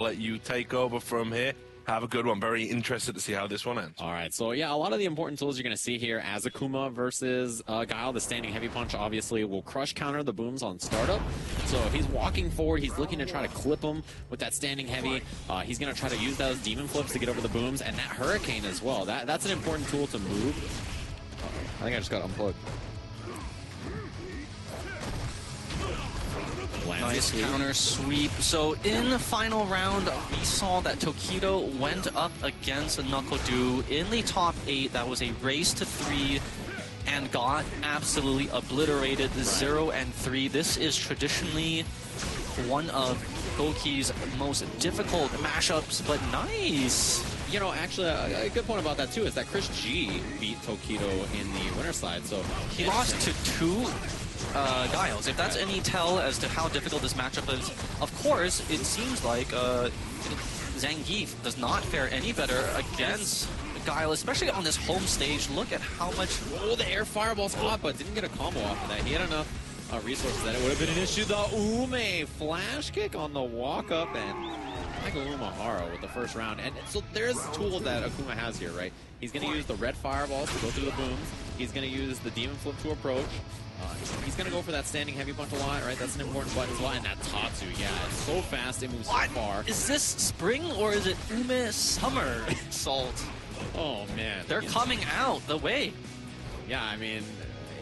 let you take over from here. Have a good one. Very interested to see how this one ends. All right, so yeah, a lot of the important tools you're going to see here as Akuma versus Guile. The standing heavy punch obviously will crush counter the booms on startup. So if he's walking forward, he's looking to try to clip him with that standing heavy. He's going to try to use those demon flips to get over the booms, and that hurricane as well. That's an important tool to move. I think I just got unplugged. Nice counter sweep. So in the final round, we saw that Tokido went up against Knuckle-Doo in the top 8. That was a race to 3 and got absolutely obliterated, 0 and 3. This is traditionally one of Goki's most difficult mashups, but nice. You know, actually, a good point about that too is that Chris G beat Tokido in the winner side. So he lost to 2 Guiles. If that's any tell as to how difficult this matchup is, of course, it seems like Zangief does not fare any better against Guile, especially on this home stage. Look at how much... Oh, the air fireball spot, but didn't get a combo off of that. He had enough resources that it would have been an issue. The Ume flash kick on the walk up, and Daigo Umehara with the first round. And so there's a tool that Akuma has here, right? He's going to use the red fireballs to go through the booms. He's going to use the demon flip to approach. He's going to go for that standing heavy punch a lot, right? That's an important button as well. And that Tatsu, yeah, it's so fast, it moves so far. Is this spring or is it Ume Summer Salt? Oh, man. They're coming out the way. Yeah, I mean,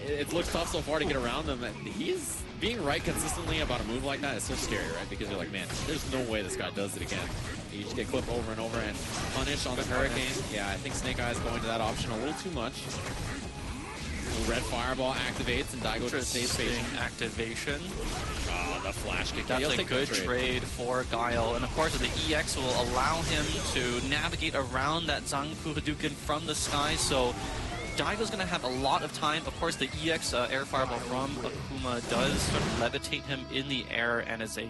it looks tough so far to get around them. And he's being right consistently about a move like that is so scary, right? Because you're like, man, there's no way this guy does it again. You just get clipped over and over and punish on the hurricane. Yeah, I think SnakeEyez going to that option a little too much. Red fireball activates and Daigo just stays patient. Activation. Oh, the flash kick. That's a good trade for Guile. And of course, the EX will allow him to navigate around that Zanku Hadouken from the sky. So Daigo's going to have a lot of time. Of course, the EX air fireball from Akuma does sort of levitate him in the air and is a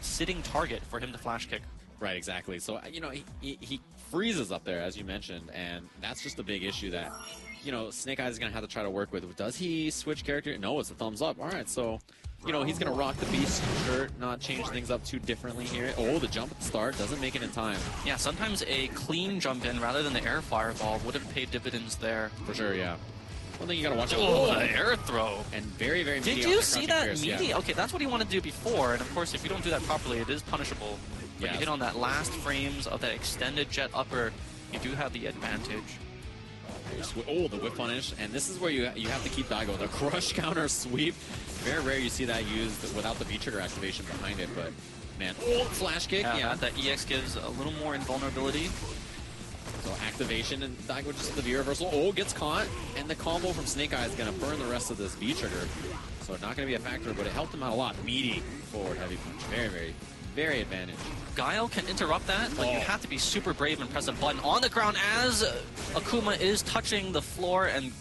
sitting target for him to flash kick. Right, exactly. So, you know, he freezes up there, as you mentioned, and that's just a big issue that, you know, SnakeEyez is going to have to try to work with. Does he switch character? No, it's a thumbs up. All right, so, you know, he's going to rock the Beast shirt, not change things up too differently here. Oh, the jump at the start doesn't make it in time. Yeah, sometimes a clean jump in rather than the air fireball would have paid dividends there. For sure, yeah. One thing you got to watch out. Oh, the air throw. And very, very meaty. Did you see that meaty? Yeah. Okay, that's what he wanted to do before, and of course, if you don't do that properly, it is punishable. When you hit on that last frames of that extended jet upper, you do have the advantage. Oh, the whip punish, and this is where you have to keep Daigo. The crush counter sweep. Very rare you see that used without the V-trigger activation behind it, but man, oh, flash kick. Yeah, that EX gives a little more invulnerability. So activation, and Daigo just the V-reversal. Oh, gets caught, and the combo from SnakeEyez is going to burn the rest of this V-trigger. So not going to be a factor, but it helped him out a lot. Meaty forward heavy punch. Very, very, very advantage. Guile can interrupt that, but you have to be super brave and press a button on the ground as Akuma is touching the floor and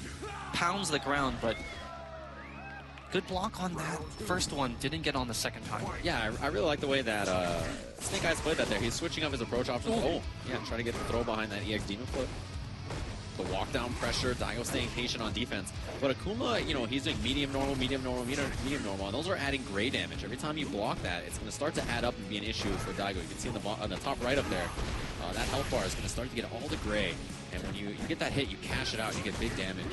pounds the ground, but good block on that first one, didn't get on the second time. Yeah, I really like the way that SnakeEyez played that there. He's switching up his approach options. Oh, yeah, trying to get the throw behind that EX Demon Flip. The walk down pressure, Daigo staying patient on defense. But Akuma, you know, he's doing medium normal, medium normal, medium normal, and those are adding gray damage. Every time you block that, it's going to start to add up and be an issue for Daigo. You can see on the top right up there, that health bar is going to start to get all the gray. And when you get that hit, you cash it out, you get big damage.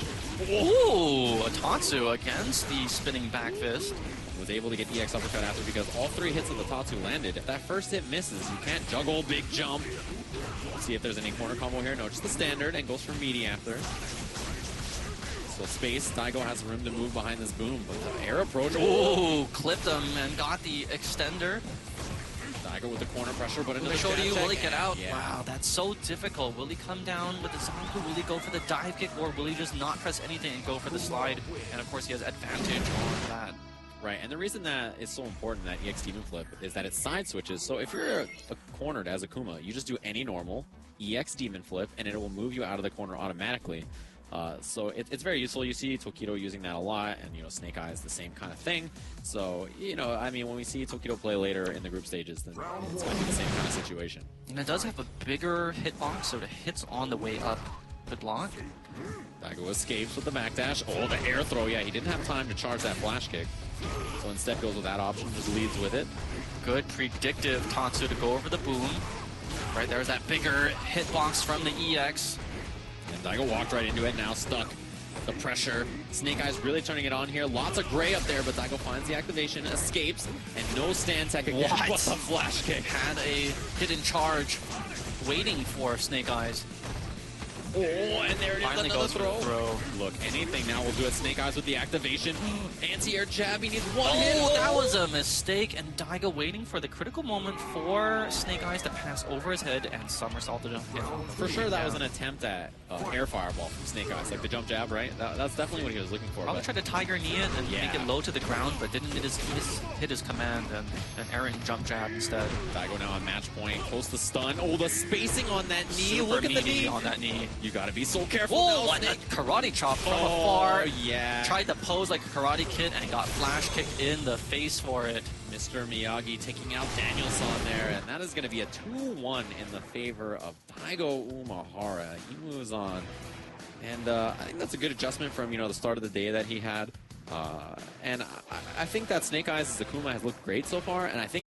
Ooh, a Tatsu against the spinning back fist. Was able to get EX uppercut after because all 3 hits of the Tatsu landed. If that first hit misses, you can't juggle, big jump. Let's see if there's any corner combo here. No, just the standard, and goes for meaty after. So space, Daigo has room to move behind this boom, but the air approach. Ooh, clipped him and got the extender. Daigo with the corner pressure, but another will he get out? Yeah. Wow, that's so difficult. Will he come down with the Zanku? Will he go for the dive kick, or will he just not press anything and go for the slide? And of course, he has advantage on that. Right, and the reason that it's so important, that EX Demon Flip, is that it side switches. So if you're cornered as Akuma, you just do any normal, EX Demon Flip, and it will move you out of the corner automatically. So it's very useful. You see Tokido using that a lot, and, you know, SnakeEyez the same kind of thing. So, you know, I mean, when we see Tokido play later in the group stages, then it's going to be the same kind of situation. And it does have a bigger hitbox, so the hits on the way up Good block. Daigo escapes with the backdash. Oh, the air throw. Yeah, he didn't have time to charge that flash kick. So instead goes with that option, just leads with it. Good predictive Tatsu to go over the boom. Right, there's that bigger hitbox from the EX. And Daigo walked right into it, now stuck. The pressure. SnakeEyez really turning it on here. Lots of gray up there, but Daigo finds the activation, escapes, and no stand tech again. What? What the flash kick? Had a hidden charge waiting for SnakeEyez. Oh, and there it is, Finally another goes for the throw. Look, anything now will do it. SnakeEyez with the activation. Anti-air jab, he needs one hit. Oh, that was a mistake, and Daigo waiting for the critical moment for SnakeEyez to pass over his head and somersault the jump. For sure, that was an attempt at air fireball from SnakeEyez, like the jump jab, right? That's definitely what he was looking for. Probably tried to tiger knee it and make it low to the ground, but didn't hit his command and an errant jump jab instead. Daigo now on match point, close to stun. Oh, the spacing on that knee. Super Look at the knee. on that knee. You gotta be so careful. Oh, what a karate chop from afar. Yeah. Tried to pose like a karate kid and got flash kicked in the face for it. Mr. Miyagi taking out Danielson there, and that is going to be a 2-1 in the favor of Daigo Umehara. He moves on, and I think that's a good adjustment from the start of the day that he had. And I think that SnakeEyez' Akuma has looked great so far, and I think